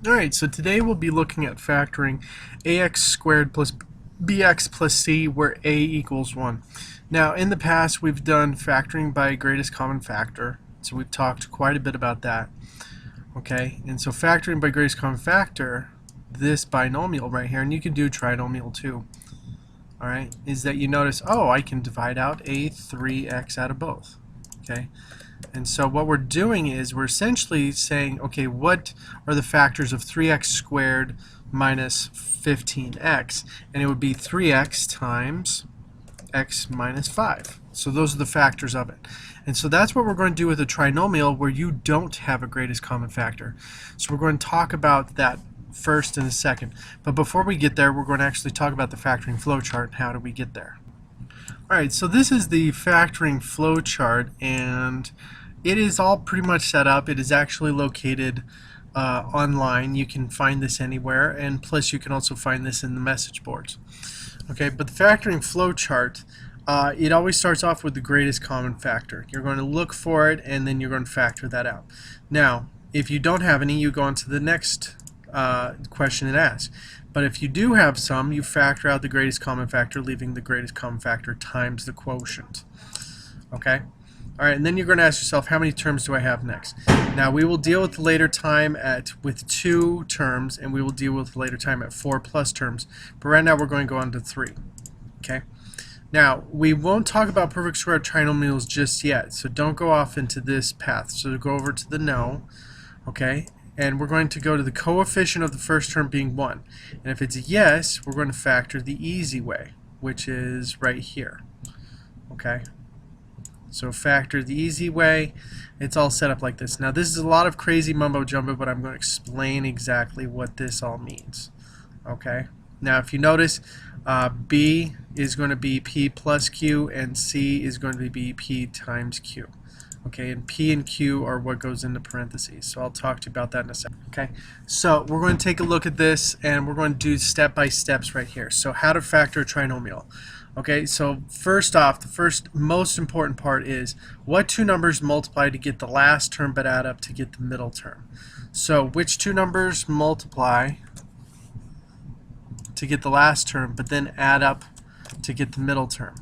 Alright, so today we'll be looking at factoring ax squared plus bx plus c where a equals 1. Now, in the past we've done factoring by greatest common factor, so we've talked quite a bit about that. Okay, and so factoring by greatest common factor, this binomial right here, and you can do trinomial too, alright, is that you notice, oh, I can divide out a 3x out of both. Okay, and so what we're doing is we're essentially saying, okay, what are the factors of 3x squared minus 15x? And it would be 3x times x minus 5. So those are the factors of it. And so that's what we're going to do with a trinomial where you don't have a greatest common factor. So we're going to talk about that first in a second. But before we get there, we're going to actually talk about the factoring flowchart and how do we get there. Alright, so this is the factoring flowchart, and it is all pretty much set up. It is actually located online. You can find this anywhere, and plus you can also find this in the message boards. Okay, but the factoring flowchart, it always starts off with the greatest common factor. You're going to look for it, and then you're going to factor that out. Now, if you don't have any, you go on to the next question it asks. But if you do have some, you factor out the greatest common factor, leaving the greatest common factor times the quotient. Okay? Alright, and then you're going to ask yourself, how many terms do I have next? Now, we will deal with the later time with 2 terms, and we will deal with the later time at 4 plus terms. But right now, we're going to go on to 3. Okay? Now, we won't talk about perfect square trinomials just yet, so don't go off into this path. So go over to the no. Okay? And we're going to go to the coefficient of the first term being 1. And if it's a yes, we're going to factor the easy way, which is right here. Okay? So factor the easy way. It's all set up like this. Now this is a lot of crazy mumbo jumbo, but I'm going to explain exactly what this all means. Okay? Now if you notice, B is going to be P plus Q, and C is going to be P times Q. Okay, and P and Q are what goes into parentheses. So I'll talk to you about that in a second. Okay, so we're going to take a look at this, and we're going to do step-by-steps right here. So how to factor a trinomial. Okay, so first off, the first most important part is what two numbers multiply to get the last term but add up to get the middle term. So which two numbers multiply to get the last term but then add up to get the middle term?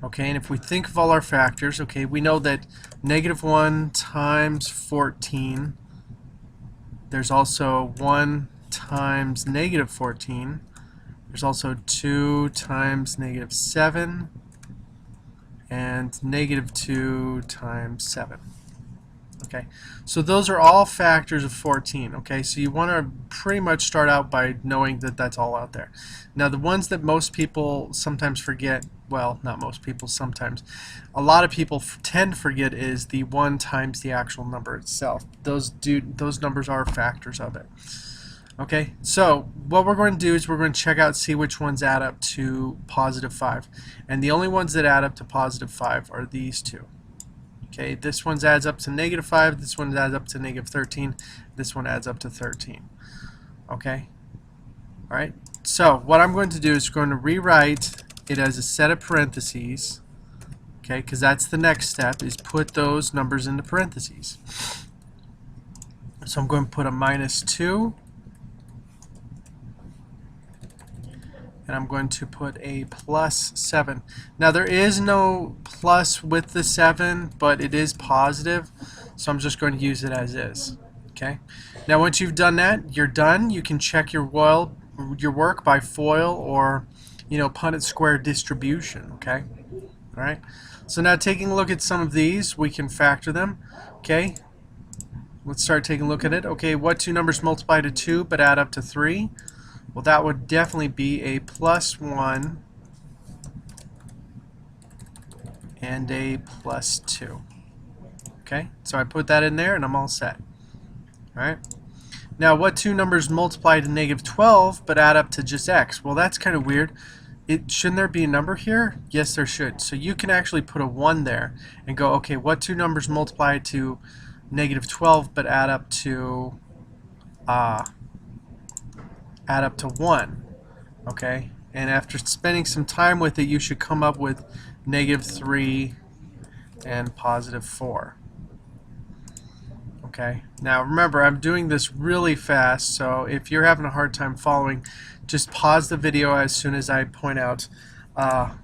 Okay, and if we think of all our factors, okay, we know that -1 times 14, there's also 1 times -14, there's also 2 times -7, and -2 times 7. Okay, so those are all factors of 14. Okay, so you want to pretty much start out by knowing that that's all out there. Now the ones that most people sometimes forget, well, not most people, sometimes, a lot of people tend to forget is the 1 times the actual number itself. Those numbers are factors of it. Okay, so what we're going to do is we're going to check out, see which ones add up to +5. And the only ones that add up to +5 are these two. Okay, this one adds up to -5, this one adds up to -13, this one adds up to 13. Okay? Alright, so what I'm going to do is going to rewrite it as a set of parentheses, okay, because that's the next step, is put those numbers into parentheses. So I'm going to put a -2, and I'm going to put a +7. Now there is no plus with the 7, but it is positive, so I'm just going to use it as is. Okay. Now once you've done that, you're done. You can check your work by FOIL or, you know, Punnett square distribution. Okay. All right. So now taking a look at some of these, we can factor them. Okay. Let's start taking a look at it. Okay, what two numbers multiply to 2 but add up to 3? Well, that would definitely be a +1 and a +2. Okay, so I put that in there and I'm all set. Alright. Now, what two numbers multiply to -12 but add up to just x? Well, that's kind of weird. Shouldn't there be a number here? Yes, there should. So you can actually put a 1 there and go, okay, what two numbers multiply to -12 but add up to 1, okay? And after spending some time with it, you should come up with -3 and +4. Okay, now remember, I'm doing this really fast, so if you're having a hard time following, just pause the video as soon as I point out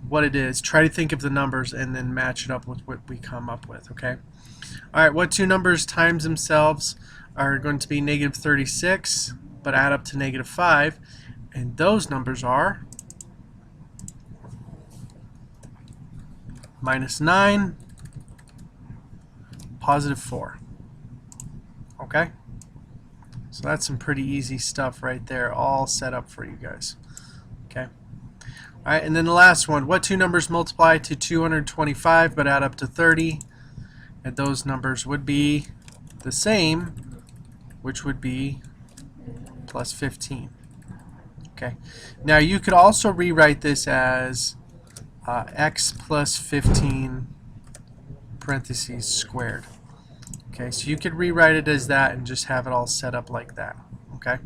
what it is. Try to think of the numbers and then match it up with what we come up with, okay? Alright, what two numbers times themselves are going to be negative 36, but add up to negative 5, and those numbers are minus 9, positive 4. Okay? So that's some pretty easy stuff right there, all set up for you guys. Okay? Alright, and then the last one. What two numbers multiply to 225 but add up to 30? And those numbers would be the same, which would be plus 15. Okay? Now you could also rewrite this as x plus 15 parentheses squared. Okay, so you could rewrite it as that and just have it all set up like that. Okay?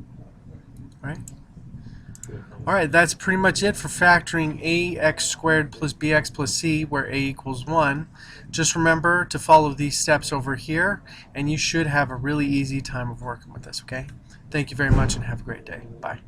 Alright, that's pretty much it for factoring ax squared plus bx plus c, where a equals 1. Just remember to follow these steps over here, and you should have a really easy time of working with this, okay? Thank you very much and have a great day. Bye.